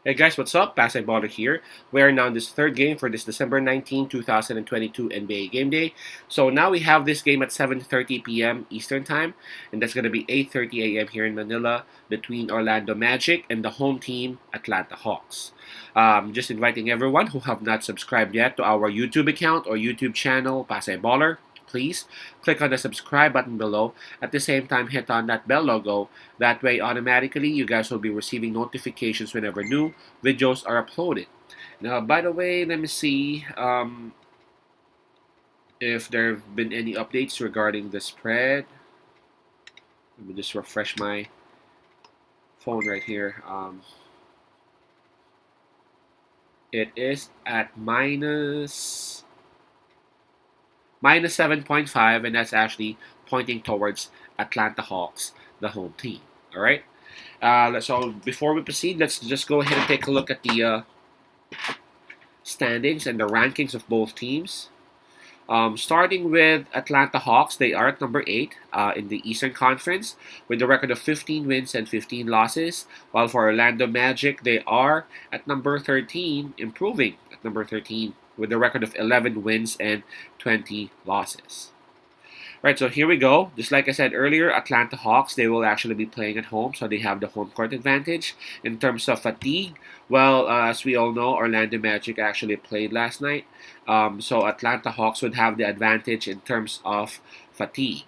Hey guys, what's up? Pasay Baller here. We are now in this third game for this December 19, 2022 NBA Game Day. So now we have this game at 7:30 p.m. Eastern Time, and that's going to be 8:30 a.m. here in Manila between Orlando Magic and the home team, Atlanta Hawks. Just inviting everyone who have not subscribed yet to our YouTube account or YouTube channel, Pasay Baller. Please click on the subscribe button below. At the same time, hit on that bell logo. That way, automatically, you guys will be receiving notifications whenever new videos are uploaded. Now, by the way, let me see if there have been any updates regarding the spread. Let me just refresh my phone right here. It is at minus 7.5, and that's actually pointing towards Atlanta Hawks, the home team. All right. So before we proceed, let's just go ahead and take a look at the standings and the rankings of both teams. Starting with Atlanta Hawks, they are at number 8 in the Eastern Conference with a record of 15 wins and 15 losses. While for Orlando Magic, they are at number 13, improving at number 13 with a record of 11 wins and 20 losses. Right, so here we go. Just like I said earlier, Atlanta Hawks, they will actually be playing at home, so they have the home court advantage. In terms of fatigue, well, as we all know, Orlando Magic actually played last night. So Atlanta Hawks would have the advantage in terms of fatigue.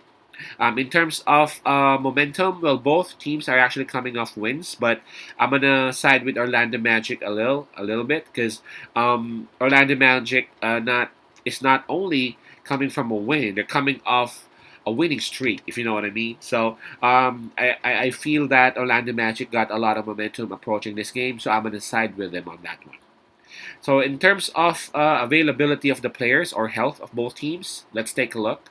In terms of momentum, well, both teams are actually coming off wins, but I'm gonna side with Orlando Magic a little bit because Orlando Magic not is not only coming from a win; they're coming off a winning streak, if you know what I mean. So I feel that Orlando Magic got a lot of momentum approaching this game, so I'm gonna side with them on that one. So in terms of availability of the players or health of both teams, let's take a look.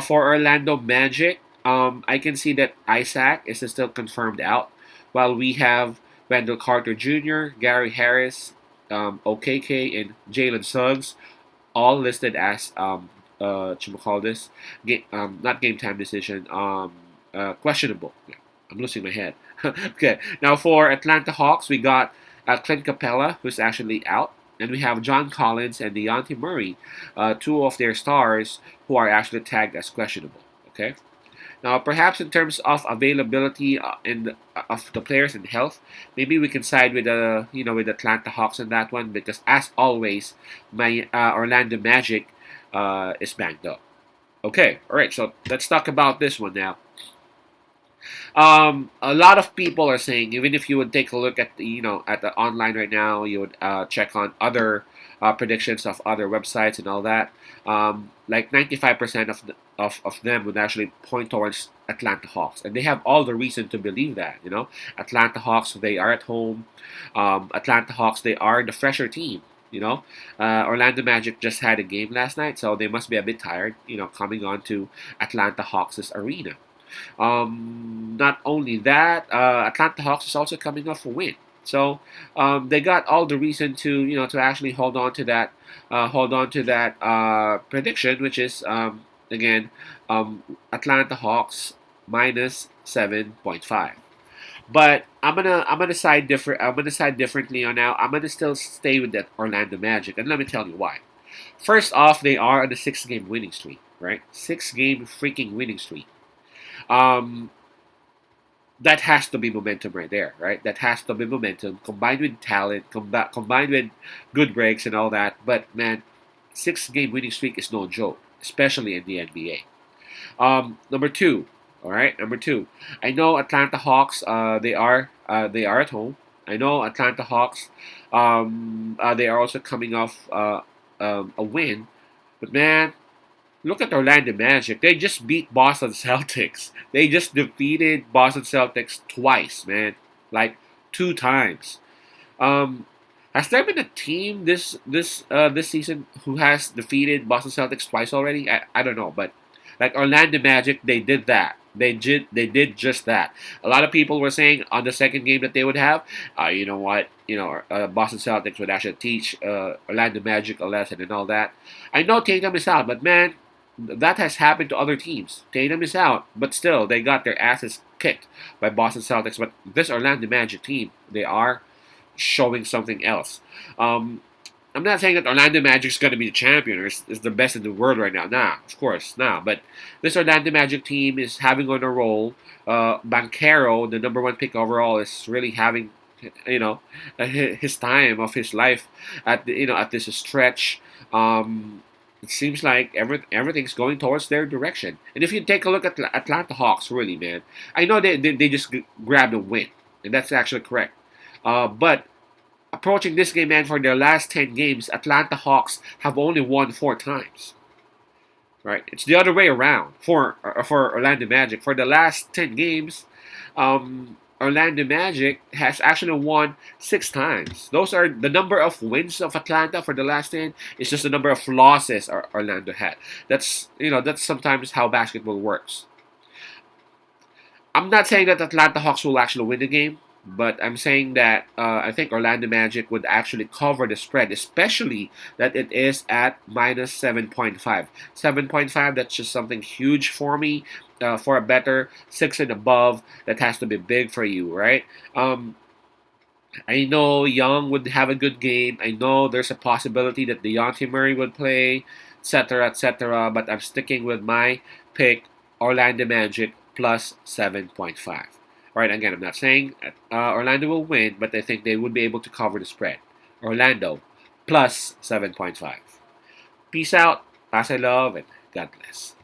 For Orlando Magic, I can see that Isaac is still confirmed out, while we have Wendell Carter Jr., Gary Harris, OKK, and Jalen Suggs all listed as call this not game time decision, questionable. Yeah, I'm losing my head. Okay, now for Atlanta Hawks, we got Clint Capella, who's actually out. And we have John Collins and Deontay Murray, two of their stars who are actually tagged as questionable. Okay. Now, perhaps in terms of availability of the players and health, maybe we can side with with Atlanta Hawks on that one because, as always, my Orlando Magic is banged up. Okay, all right. So let's talk about this one now. A lot of people are saying, even if you would take a look at at the online right now, you would check on other predictions of other websites and all that. Like 95% of them would actually point towards Atlanta Hawks, and they have all the reason to believe that. Atlanta Hawks, they are at home. Atlanta Hawks, they are the fresher team. Orlando Magic just had a game last night, so they must be a bit tired. Coming on to Atlanta Hawks' arena. Not only that, Atlanta Hawks is also coming off a win, so they got all the reason to to actually hold on to that prediction, which is again Atlanta Hawks minus 7.5. But I'm gonna side different. I'm gonna side differently on now. I'm gonna still stay with that Orlando Magic, and let me tell you why. First off, they are on a 6-game winning streak, right? 6-game freaking winning streak. Um, that has to be momentum right there, right? That has to be momentum combined with talent, combined with good breaks and all that. But man, 6-game winning streak is no joke, especially in the NBA. Number two, all right. Number two, I know Atlanta Hawks. They are at home. I know Atlanta Hawks. They are also coming off a win, but man, look at Orlando Magic. They just beat Boston Celtics. They just defeated Boston Celtics twice, man. Like 2 times. Um, has there been a team this season who has defeated Boston Celtics twice already? I don't know, but like Orlando Magic, they did that. They did just that. A lot of people were saying on the second game that they would have, you know what, Boston Celtics would actually teach Orlando Magic a lesson and all that. I know Tatum is out, but man, that has happened to other teams. Tatum is out, but still they got their asses kicked by Boston Celtics. But this Orlando Magic team, they are showing something else. Um, I'm not saying that Orlando Magic's going to be the champion or is the best in the world right now. Nah, of course, nah. But this Orlando Magic team is having on a roll. Banchero, the number one pick overall, is really having, you know, his time of his life at at this stretch. It seems like everything's going towards their direction. And if you take a look at the Atlanta Hawks, really, man, I know they just grabbed a win, and that's actually correct. But approaching this game, man, for their last 10 games, Atlanta Hawks have only won 4 times. Right? It's the other way around for Orlando Magic. For the last 10 games, Orlando Magic has actually won 6 times. Those are the number of wins of Atlanta for the last 10. It's just the number of losses Orlando had. That's sometimes how basketball works. I'm not saying that Atlanta Hawks will actually win the game, but I'm saying that I think Orlando Magic would actually cover the spread, especially that it is at minus 7.5. 7.5, that's just something huge for me. For a better 6 and above, that has to be big for you, right? I know Young would have a good game. I know there's a possibility that Deontay Murray would play, etc., etc. But I'm sticking with my pick, Orlando Magic plus 7.5. All right, again, I'm not saying Orlando will win, but I think they would be able to cover the spread. Orlando plus 7.5. Peace out. Pass I love and God bless.